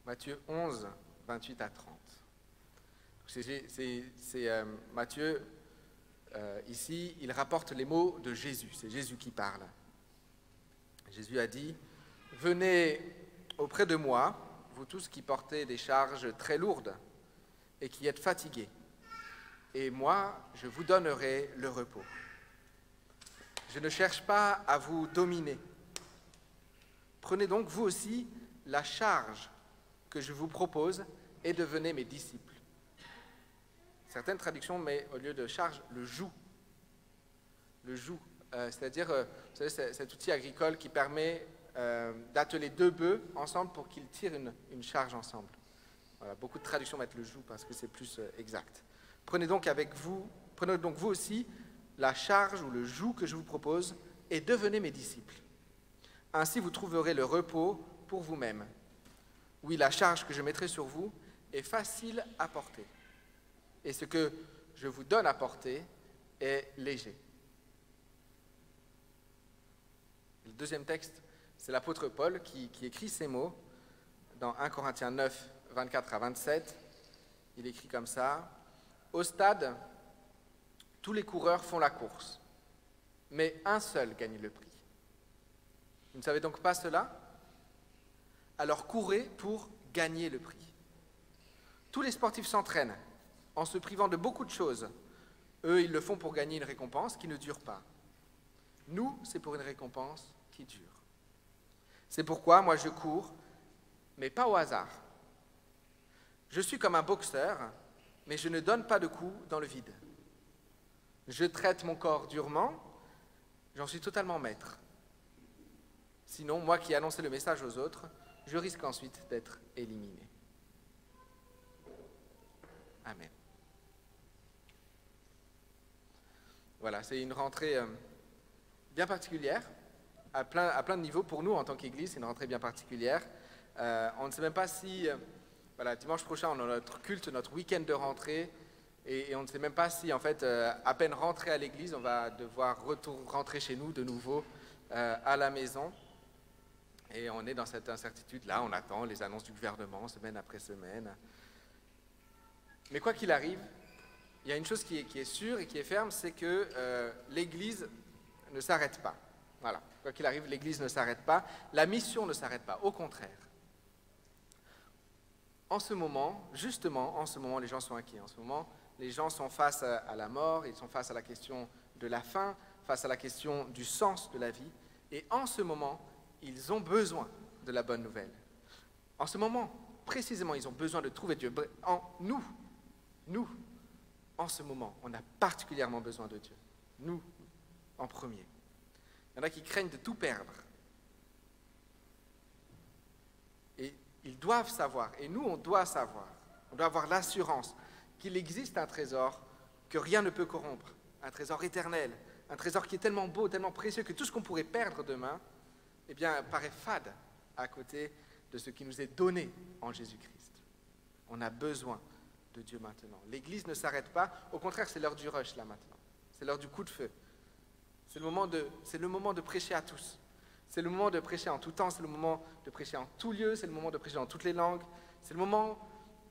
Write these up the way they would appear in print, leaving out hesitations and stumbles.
Matthieu 11, 28 à 30. Matthieu, ici, il rapporte les mots de Jésus. C'est Jésus qui parle. Jésus a dit, « Venez auprès de moi, vous tous qui portez des charges très lourdes et qui êtes fatigués, et moi, je vous donnerai le repos. Je ne cherche pas à vous dominer. Prenez donc vous aussi la charge que je vous propose et devenez mes disciples. » Certaines traductions mettent au lieu de charge le joug. Le joug, c'est-à-dire vous savez, cet outil agricole qui permet d'atteler deux bœufs ensemble pour qu'ils tirent une charge ensemble. Voilà, beaucoup de traductions mettent le joug parce que c'est plus exact. Prenez donc vous aussi la charge ou le joug que je vous propose et devenez mes disciples. Ainsi vous trouverez le repos pour vous-même. Oui, la charge que je mettrai sur vous est facile à porter. Et ce que je vous donne à porter est léger. Le deuxième texte, c'est l'apôtre Paul qui écrit ces mots dans 1 Corinthiens 9, 24 à 27. Il écrit comme ça, « Au stade, tous les coureurs font la course, mais un seul gagne le prix. Vous ne savez donc pas cela? Alors courez pour gagner le prix. Tous les sportifs s'entraînent en se privant de beaucoup de choses. Eux, ils le font pour gagner une récompense qui ne dure pas. Nous, c'est pour une récompense qui dure. C'est pourquoi moi je cours, mais pas au hasard. Je suis comme un boxeur, mais je ne donne pas de coups dans le vide. Je traite mon corps durement, j'en suis totalement maître. Sinon, moi qui annonçais le message aux autres, je risque ensuite d'être éliminé. » Amen. Voilà, c'est une rentrée bien particulière, à plein de niveaux. Pour nous, en tant qu'Église, c'est une rentrée bien particulière. On ne sait même pas si, voilà, dimanche prochain, on a notre culte, notre week-end de rentrée, et on ne sait même pas si, en fait, à peine rentré à l'Église, on va devoir rentrer chez nous de nouveau à la maison. Et on est dans cette incertitude-là, on attend les annonces du gouvernement, semaine après semaine. Mais quoi qu'il arrive, il y a une chose qui est sûre et qui est ferme, c'est que l'Église ne s'arrête pas. Voilà, quoi qu'il arrive, l'Église ne s'arrête pas, la mission ne s'arrête pas, au contraire. En ce moment, justement, en ce moment, les gens sont inquiets. En ce moment, les gens sont face à la mort, ils sont face à la question de la fin, face à la question du sens de la vie. Et en ce moment, ils ont besoin de la bonne nouvelle. En ce moment, précisément, ils ont besoin de trouver Dieu. Nous, en ce moment, on a particulièrement besoin de Dieu. Nous, en premier. Il y en a qui craignent de tout perdre. Et ils doivent savoir, et nous, on doit savoir, on doit avoir l'assurance qu'il existe un trésor que rien ne peut corrompre, un trésor éternel, un trésor qui est tellement beau, tellement précieux, que tout ce qu'on pourrait perdre demain, eh bien, paraît fade à côté de ce qui nous est donné en Jésus-Christ. On a besoin de Dieu maintenant. L'Église ne s'arrête pas, au contraire, c'est l'heure du rush là maintenant. C'est l'heure du coup de feu. C'est le moment de prêcher à tous. C'est le moment de prêcher en tout temps, c'est le moment de prêcher en tout lieu, c'est le moment de prêcher dans toutes les langues. C'est le moment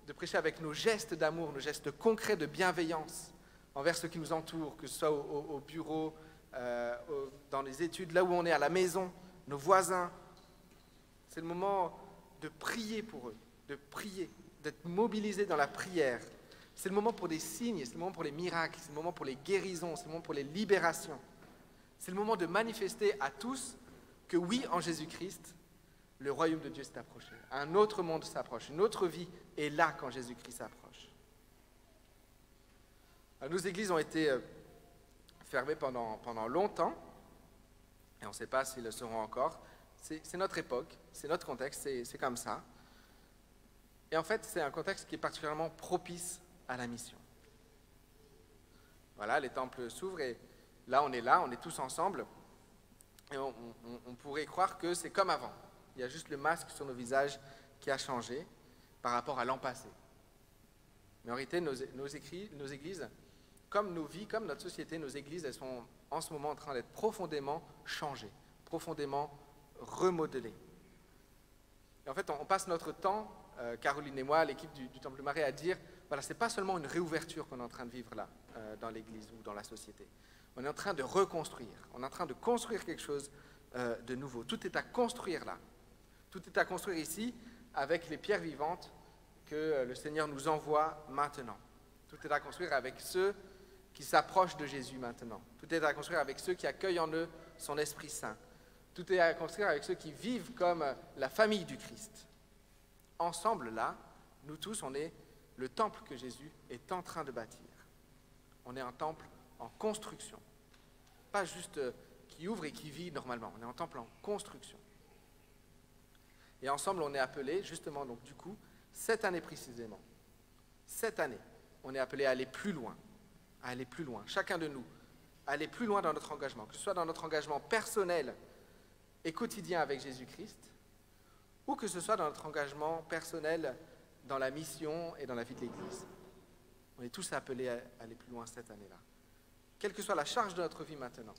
de prêcher avec nos gestes d'amour, nos gestes concrets de bienveillance envers ceux qui nous entourent, que ce soit au bureau, dans les études, là où on est, à la maison, nos voisins. C'est le moment de prier pour eux, de prier, d'être mobilisés dans la prière. C'est le moment pour des signes, c'est le moment pour les miracles, c'est le moment pour les guérisons, c'est le moment pour les libérations. C'est le moment de manifester à tous que oui, en Jésus-Christ, le royaume de Dieu s'est approché. Un autre monde s'approche, une autre vie est là quand Jésus-Christ s'approche. Nos églises ont été fermées pendant longtemps, et on ne sait pas s'ils le seront encore. C'est notre époque, c'est notre contexte, c'est comme ça. Et en fait, c'est un contexte qui est particulièrement propice à la mission. Voilà, les temples s'ouvrent et là, on est tous ensemble. Et on pourrait croire que c'est comme avant. Il y a juste le masque sur nos visages qui a changé par rapport à l'an passé. Mais en réalité, nos églises, comme nos vies, comme notre société, nos églises, elles sont en ce moment en train d'être profondément changées, profondément remodelées. Et en fait, on passe notre temps Caroline et moi, l'équipe du Temple Marais, à dire, voilà, ce n'est pas seulement une réouverture qu'on est en train de vivre là, dans l'Église ou dans la société. On est en train de reconstruire, on est en train de construire quelque chose de nouveau. Tout est à construire là. Tout est à construire ici avec les pierres vivantes que le Seigneur nous envoie maintenant. Tout est à construire avec ceux qui s'approchent de Jésus maintenant. Tout est à construire avec ceux qui accueillent en eux son Esprit Saint. Tout est à construire avec ceux qui vivent comme la famille du Christ. Ensemble, là, nous tous, on est le temple que Jésus est en train de bâtir. On est un temple en construction. Pas juste qui ouvre et qui vit normalement. On est un temple en construction. Et ensemble, on est appelé, justement, donc du coup, cette année précisément, cette année, on est appelé à aller plus loin. À aller plus loin. Chacun de nous, à aller plus loin dans notre engagement. Que ce soit dans notre engagement personnel et quotidien avec Jésus-Christ, ou que ce soit dans notre engagement personnel dans la mission et dans la vie de l'Église. On est tous appelés à aller plus loin cette année-là. Quelle que soit la charge de notre vie maintenant,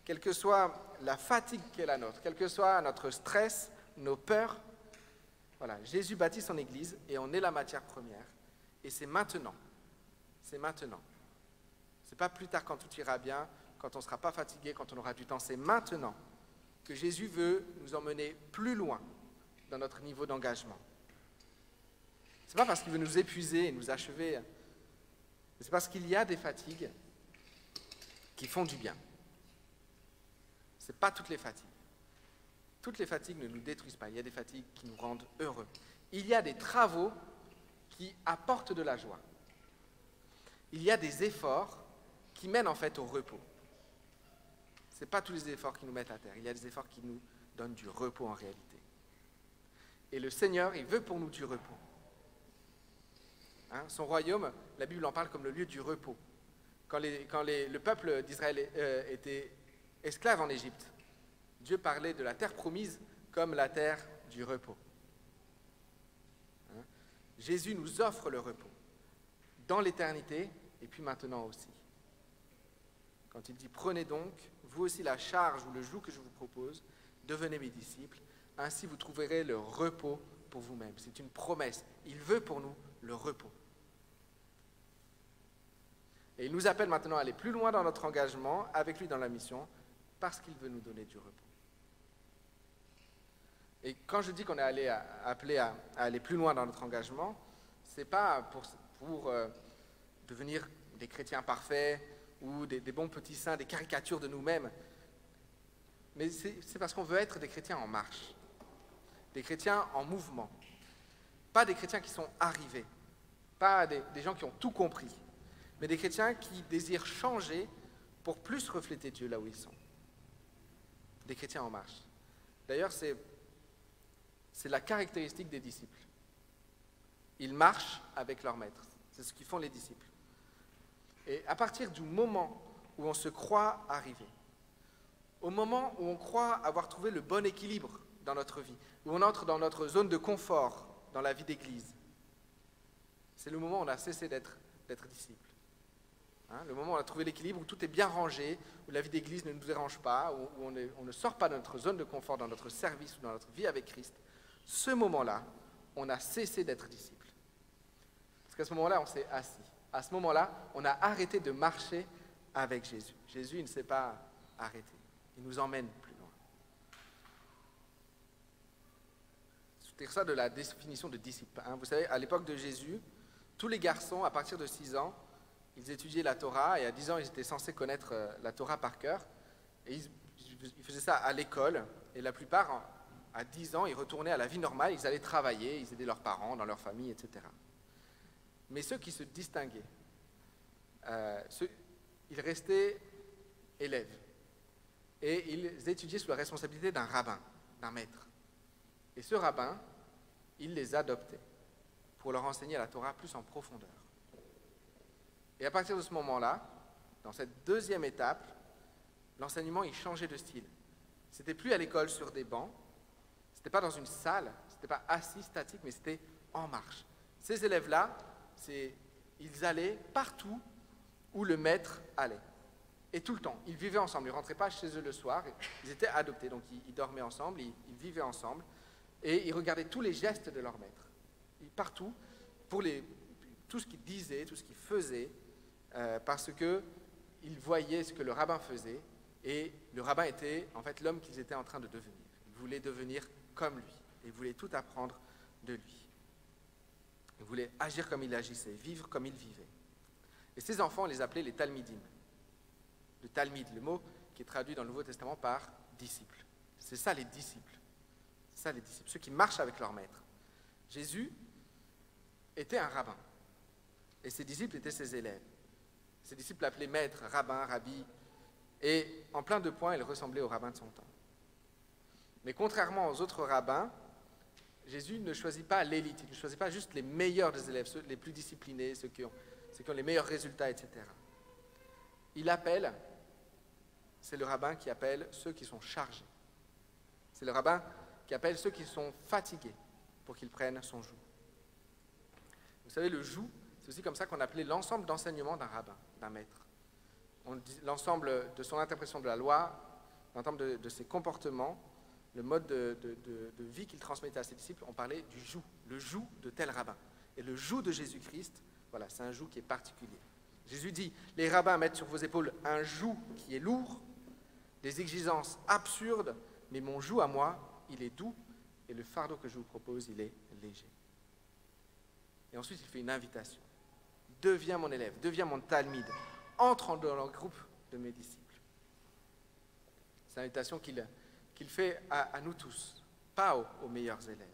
quelle que soit la fatigue qui est la nôtre, quel que soit notre stress, nos peurs, voilà, Jésus bâtit son Église et on est la matière première. Et c'est maintenant. C'est maintenant. C'est pas plus tard quand tout ira bien, quand on ne sera pas fatigué, quand on aura du temps. C'est maintenant que Jésus veut nous emmener plus loin dans notre niveau d'engagement. Ce n'est pas parce qu'il veut nous épuiser et nous achever, mais c'est parce qu'il y a des fatigues qui font du bien. Ce n'est pas toutes les fatigues. Toutes les fatigues ne nous détruisent pas. Il y a des fatigues qui nous rendent heureux. Il y a des travaux qui apportent de la joie. Il y a des efforts qui mènent en fait au repos. Ce n'est pas tous les efforts qui nous mettent à terre. Il y a des efforts qui nous donnent du repos en réalité. Et le Seigneur, il veut pour nous du repos. Son royaume, la Bible en parle comme le lieu du repos. Quand le peuple d'Israël était esclave en Égypte, Dieu parlait de la terre promise comme la terre du repos. Jésus nous offre le repos dans l'éternité et puis maintenant aussi. Quand il dit « Prenez donc, vous aussi la charge ou le joug que je vous propose, devenez mes disciples, ainsi vous trouverez le repos pour vous-même. » C'est une promesse. Il veut pour nous le repos. Et il nous appelle maintenant à aller plus loin dans notre engagement avec lui dans la mission parce qu'il veut nous donner du repos. Et quand je dis qu'on est appelé à aller plus loin dans notre engagement, ce n'est pas pour devenir des chrétiens parfaits ou des bons petits saints, des caricatures de nous-mêmes. Mais c'est parce qu'on veut être des chrétiens en marche, des chrétiens en mouvement. Pas des chrétiens qui sont arrivés, pas des gens qui ont tout compris, mais des chrétiens qui désirent changer pour plus refléter Dieu là où ils sont. Des chrétiens en marche. D'ailleurs, c'est la caractéristique des disciples. Ils marchent avec leur maître. C'est ce qu'ils font les disciples. Et à partir du moment où on se croit arrivé, au moment où on croit avoir trouvé le bon équilibre dans notre vie, où on entre dans notre zone de confort dans la vie d'église, c'est le moment où on a cessé d'être disciple. Le moment où on a trouvé l'équilibre, où tout est bien rangé, où la vie d'église ne nous dérange pas, où on ne sort pas de notre zone de confort dans notre service ou dans notre vie avec Christ, ce moment-là, on a cessé d'être disciple. Parce qu'à ce moment-là, on s'est assis. À ce moment-là, on a arrêté de marcher avec Jésus. Jésus, il ne s'est pas arrêté. Il nous emmène plus loin. C'est ça de la définition de disciple. Vous savez, à l'époque de Jésus, tous les garçons, à partir de 6 ans, ils étudiaient la Torah, et à 10 ans, ils étaient censés connaître la Torah par cœur. Et ils faisaient ça à l'école, et la plupart, à 10 ans, ils retournaient à la vie normale, ils allaient travailler, ils aidaient leurs parents, dans leur famille, etc. Mais ceux qui se distinguaient, ils restaient élèves. Et ils étudiaient sous la responsabilité d'un rabbin, d'un maître. Et ce rabbin, il les adoptait pour leur enseigner la Torah plus en profondeur. Et à partir de ce moment-là, dans cette deuxième étape, l'enseignement, il changeait de style. C'était plus à l'école sur des bancs, c'était pas dans une salle, c'était pas assis, statique, mais c'était en marche. Ces élèves-là, ils allaient partout où le maître allait. Et tout le temps, ils vivaient ensemble, ils ne rentraient pas chez eux le soir, ils étaient adoptés, donc ils dormaient ensemble, ils vivaient ensemble, et ils regardaient tous les gestes de leur maître. Et partout, pour tout ce qu'ils disaient, tout ce qu'ils faisaient, parce qu'ils voyaient ce que le rabbin faisait, et le rabbin était en fait l'homme qu'ils étaient en train de devenir. Ils voulaient devenir comme lui, et ils voulaient tout apprendre de lui. Ils voulaient agir comme il agissait, vivre comme il vivait. Et ces enfants, on les appelait les talmidim. Le talmid, le mot qui est traduit dans le Nouveau Testament par disciple. C'est ça les disciples. C'est ça les disciples, ceux qui marchent avec leur maître. Jésus était un rabbin, et ses disciples étaient ses élèves. Ses disciples l'appelaient maître, rabbin, rabbi, et en plein de points, il ressemblait au rabbin de son temps. Mais contrairement aux autres rabbins, Jésus ne choisit pas l'élite, il ne choisit pas juste les meilleurs des élèves, ceux les plus disciplinés, ceux qui ont les meilleurs résultats, etc. Il appelle, c'est le rabbin qui appelle ceux qui sont chargés. C'est le rabbin qui appelle ceux qui sont fatigués pour qu'ils prennent son joug. Vous savez, le joug, c'est aussi comme ça qu'on appelait l'ensemble d'enseignements d'un rabbin, d'un maître. L'ensemble de son interprétation de la loi, l'ensemble de ses comportements, le mode de vie qu'il transmettait à ses disciples, on parlait du joug, le joug de tel rabbin. Et le joug de Jésus-Christ, voilà, c'est un joug qui est particulier. Jésus dit, les rabbins mettent sur vos épaules un joug qui est lourd, des exigences absurdes, mais mon joug à moi, il est doux, et le fardeau que je vous propose, il est léger. Et ensuite, il fait une invitation. Deviens mon élève, deviens mon talmide, entre dans le groupe de mes disciples. C'est l'invitation qu'il fait à nous tous, pas aux meilleurs élèves.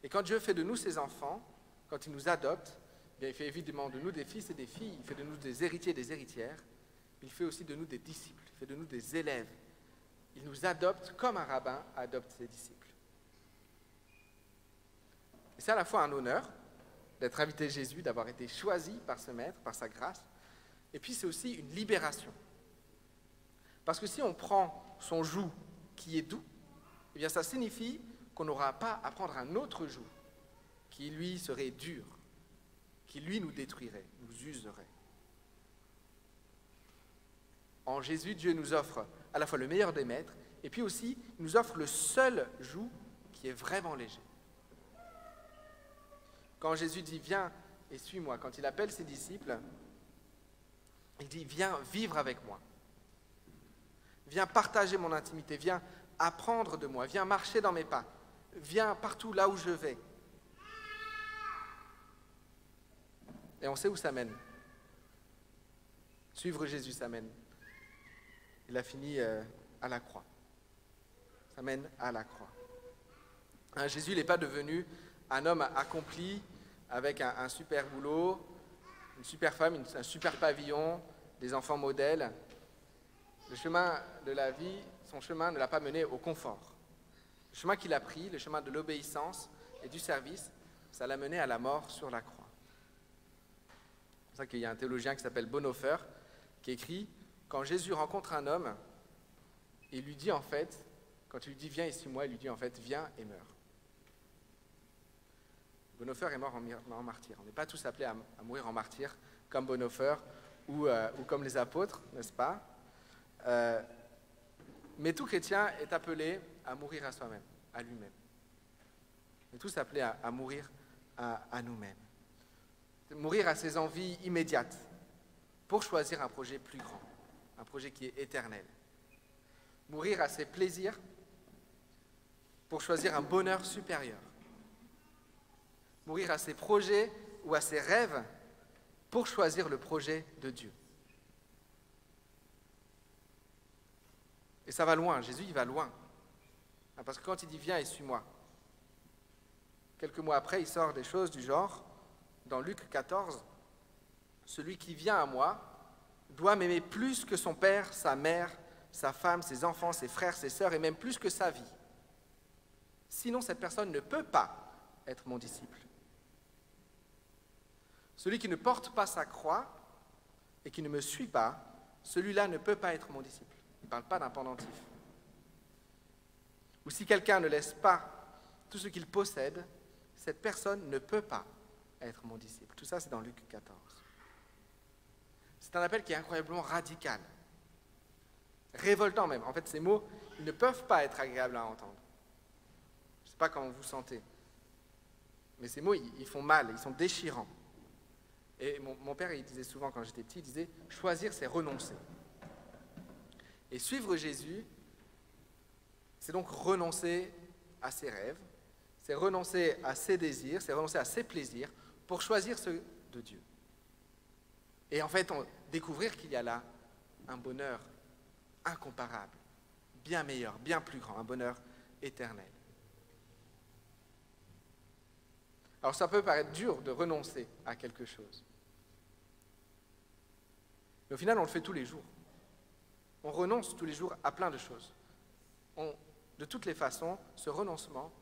Et quand Dieu fait de nous ses enfants, quand il nous adopte, bien, il fait évidemment de nous des fils et des filles, il fait de nous des héritiers et des héritières, mais il fait aussi de nous des disciples, il fait de nous des élèves. Il nous adopte comme un rabbin adopte ses disciples. Et c'est à la fois un honneur d'être invité Jésus, d'avoir été choisi par ce maître, par sa grâce, et puis c'est aussi une libération. Parce que si on prend son joug qui est doux, eh bien ça signifie qu'on n'aura pas à prendre un autre joug qui lui serait dur, qui lui nous détruirait, nous userait. En Jésus, Dieu nous offre à la fois le meilleur des maîtres, et puis aussi il nous offre le seul joug qui est vraiment léger. Quand Jésus dit « Viens et suis-moi », quand il appelle ses disciples, il dit « Viens vivre avec moi. Viens partager mon intimité. Viens apprendre de moi. Viens marcher dans mes pas. Viens partout là où je vais. » Et on sait où ça mène. Suivre Jésus, ça mène. Il a fini à la croix. Ça mène à la croix. Hein, Jésus n'est pas devenu un homme accompli avec un super boulot, une super femme, un super pavillon, des enfants modèles. Le chemin de la vie, son chemin ne l'a pas mené au confort. Le chemin qu'il a pris, le chemin de l'obéissance et du service, ça l'a mené à la mort sur la croix. C'est pour ça qu'il y a un théologien qui s'appelle Bonhoeffer qui écrit « Quand Jésus rencontre un homme, il lui dit en fait, quand il lui dit « Viens et suis-moi », il lui dit en fait « Viens et meurs ». Bonhoeffer est mort en martyr. On n'est pas tous appelés à mourir en martyr comme Bonhoeffer ou comme les apôtres, n'est-ce pas? Mais tout chrétien est appelé à mourir à soi-même, à lui-même. On est tous appelés à mourir à nous-mêmes. Mourir à ses envies immédiates pour choisir un projet plus grand, un projet qui est éternel. Mourir à ses plaisirs pour choisir un bonheur supérieur. Mourir à ses projets ou à ses rêves pour choisir le projet de Dieu. Et ça va loin, Jésus il va loin. Parce que quand il dit « Viens et suis-moi », quelques mois après, il sort des choses du genre, dans Luc 14, « Celui qui vient à moi doit m'aimer plus que son père, sa mère, sa femme, ses enfants, ses frères, ses sœurs, et même plus que sa vie. Sinon, cette personne ne peut pas être mon disciple. Celui qui ne porte pas sa croix et qui ne me suit pas, celui-là ne peut pas être mon disciple. » Il ne parle pas d'un pendentif. Ou si quelqu'un ne laisse pas tout ce qu'il possède, cette personne ne peut pas être mon disciple. Tout ça, c'est dans Luc 14. C'est un appel qui est incroyablement radical, révoltant même. En fait, ces mots, ils ne peuvent pas être agréables à entendre. Je ne sais pas comment vous vous sentez. Mais ces mots, ils font mal, ils sont déchirants. Et mon père, il disait souvent, quand j'étais petit, il disait « choisir, c'est renoncer ». Et suivre Jésus, c'est donc renoncer à ses rêves, c'est renoncer à ses désirs, c'est renoncer à ses plaisirs pour choisir ceux de Dieu. Et en fait, découvrir qu'il y a là un bonheur incomparable, bien meilleur, bien plus grand, un bonheur éternel. Alors ça peut paraître dur de renoncer à quelque chose. Mais au final, on le fait tous les jours. On renonce tous les jours à plein de choses. De toutes les façons, ce renoncement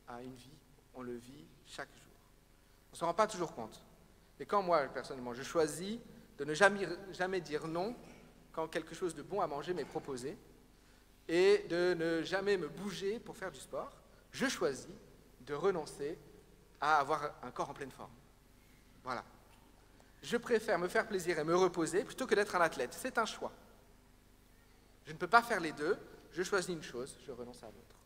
à une vie, on le vit chaque jour. On ne s'en rend pas toujours compte. Et quand moi, personnellement, je choisis de ne jamais dire non quand quelque chose de bon à manger m'est proposé et de ne jamais me bouger pour faire du sport, je choisis de renoncer à avoir un corps en pleine forme. Voilà. Je préfère me faire plaisir et me reposer plutôt que d'être un athlète. C'est un choix. Je ne peux pas faire les deux. Je choisis une chose, je renonce à l'autre.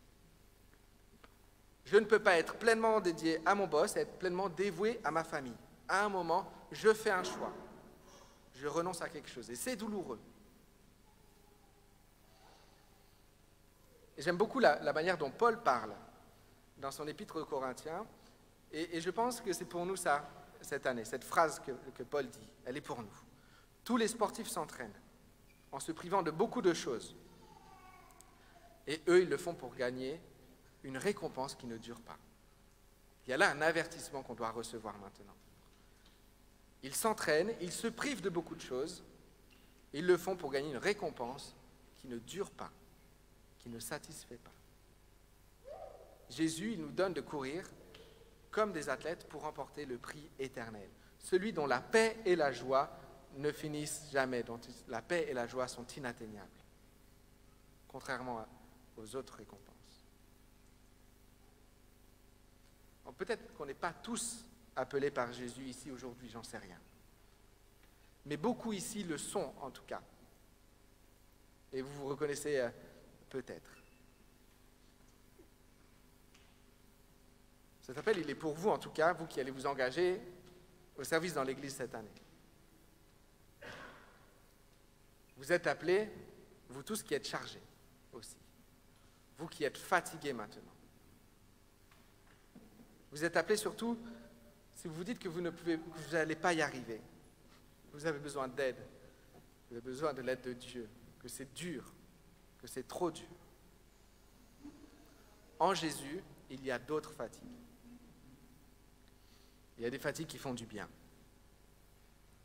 Je ne peux pas être pleinement dédié à mon boss et être pleinement dévoué à ma famille. À un moment, je fais un choix. Je renonce à quelque chose. Et c'est douloureux. Et j'aime beaucoup la manière dont Paul parle dans son épître aux Corinthiens. Et je pense que c'est pour nous ça, cette année. Cette phrase que Paul dit, elle est pour nous. Tous les sportifs s'entraînent en se privant de beaucoup de choses. Et eux, ils le font pour gagner une récompense qui ne dure pas. Il y a là un avertissement qu'on doit recevoir maintenant. Ils s'entraînent, ils se privent de beaucoup de choses, ils le font pour gagner une récompense qui ne dure pas, qui ne satisfait pas. Jésus, il nous donne de courir comme des athlètes pour remporter le prix éternel. Celui dont la paix et la joie ne finissent jamais, dont la paix et la joie sont inatteignables, contrairement aux autres récompenses. Peut-être qu'on n'est pas tous appelés par Jésus ici aujourd'hui, j'en sais rien. Mais beaucoup ici le sont en tout cas. Et vous vous reconnaissez peut-être. Cet appel, il est pour vous en tout cas, vous qui allez vous engager au service dans l'Église cette année. Vous êtes appelés, vous tous qui êtes chargés aussi. Vous qui êtes fatigués maintenant. Vous êtes appelés surtout si vous vous dites que vous n'allez pas y arriver. Vous avez besoin d'aide. Vous avez besoin de l'aide de Dieu. Que c'est dur. Que c'est trop dur. En Jésus, il y a d'autres fatigues. Il y a des fatigues qui font du bien.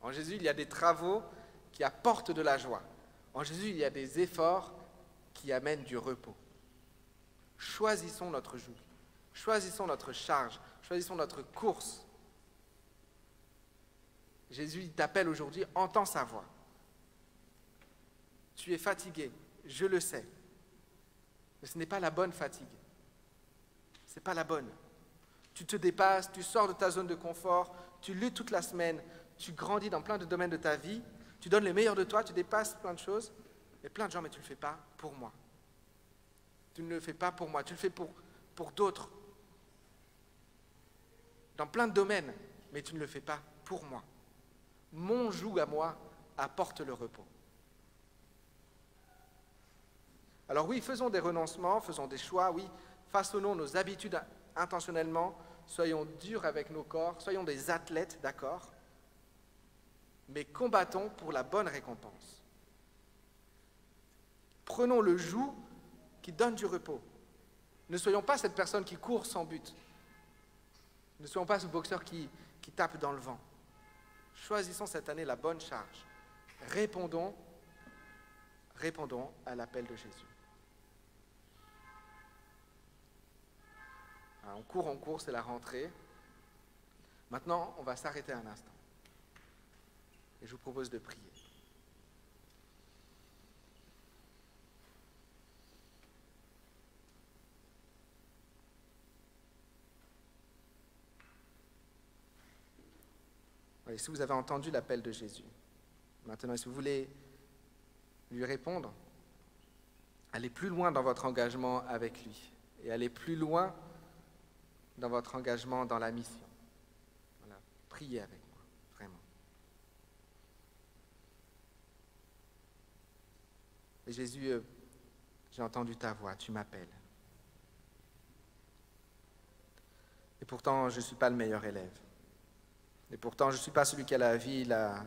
En Jésus, il y a des travaux qui apportent de la joie. En Jésus, il y a des efforts qui amènent du repos. Choisissons notre joug. Choisissons notre charge. Choisissons notre course. Jésus il t'appelle aujourd'hui, entends sa voix. Tu es fatigué, je le sais. Mais ce n'est pas la bonne fatigue. Ce n'est pas la bonne. Tu te dépasses, tu sors de ta zone de confort, tu luttes toute la semaine, tu grandis dans plein de domaines de ta vie, tu donnes le meilleur de toi, tu dépasses plein de choses, et plein de gens, mais tu ne le fais pas pour moi. Tu ne le fais pas pour moi, tu le fais pour d'autres. Dans plein de domaines, mais tu ne le fais pas pour moi. Mon joug à moi apporte le repos. Alors oui, faisons des renoncements, faisons des choix, oui, façonnons nos habitudes intentionnellement, soyons durs avec nos corps, soyons des athlètes, d'accord, mais combattons pour la bonne récompense. Prenons le joug qui donne du repos. Ne soyons pas cette personne qui court sans but. Ne soyons pas ce boxeur qui tape dans le vent. Choisissons cette année la bonne charge. Répondons à l'appel de Jésus. Alors, on court, c'est la rentrée. Maintenant, on va s'arrêter un instant. Et je vous propose de prier. Et si vous avez entendu l'appel de Jésus, maintenant, si vous voulez lui répondre, allez plus loin dans votre engagement avec lui et aller plus loin dans votre engagement dans la mission. Voilà. Priez avec moi, vraiment. Et Jésus, j'ai entendu ta voix, tu m'appelles. Et pourtant, je ne suis pas le meilleur élève. Et pourtant, je ne suis pas celui qui a la vie la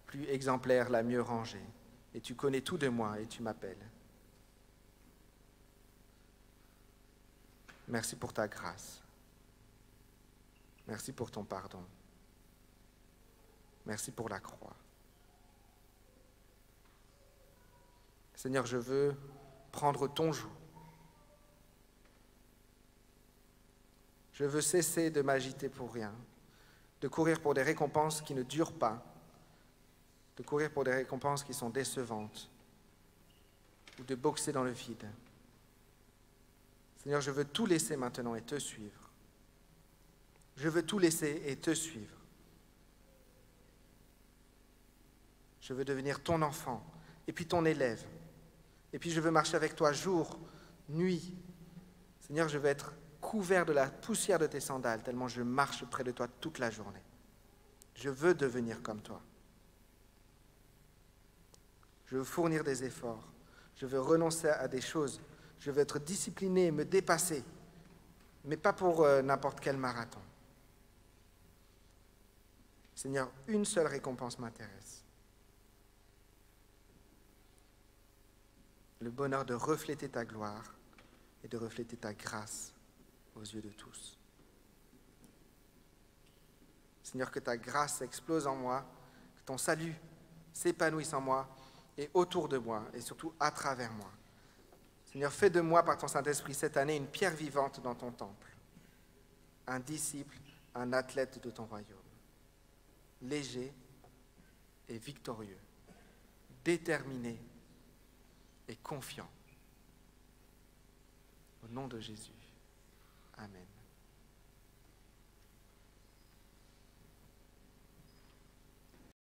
plus exemplaire, la mieux rangée. Et tu connais tout de moi et tu m'appelles. Merci pour ta grâce. Merci pour ton pardon. Merci pour la croix. Seigneur, je veux prendre ton joug. Je veux cesser de m'agiter pour rien, de courir pour des récompenses qui ne durent pas, de courir pour des récompenses qui sont décevantes, ou de boxer dans le vide. Seigneur, je veux tout laisser maintenant et te suivre. Je veux tout laisser et te suivre. Je veux devenir ton enfant, et puis ton élève. Et puis je veux marcher avec toi jour, nuit. Seigneur, je veux être couvert de la poussière de tes sandales, tellement je marche près de toi toute la journée. Je veux devenir comme toi. Je veux fournir des efforts. Je veux renoncer à des choses. Je veux être discipliné, me dépasser, mais pas pour n'importe quel marathon. Seigneur, une seule récompense m'intéresse. Le bonheur de refléter ta gloire et de refléter ta grâce aux yeux de tous. Seigneur, que ta grâce explose en moi, que ton salut s'épanouisse en moi et autour de moi et surtout à travers moi. Seigneur, fais de moi par ton Saint-Esprit cette année une pierre vivante dans ton temple, un disciple, un athlète de ton royaume, léger et victorieux, déterminé et confiant. Au nom de Jésus. Amen.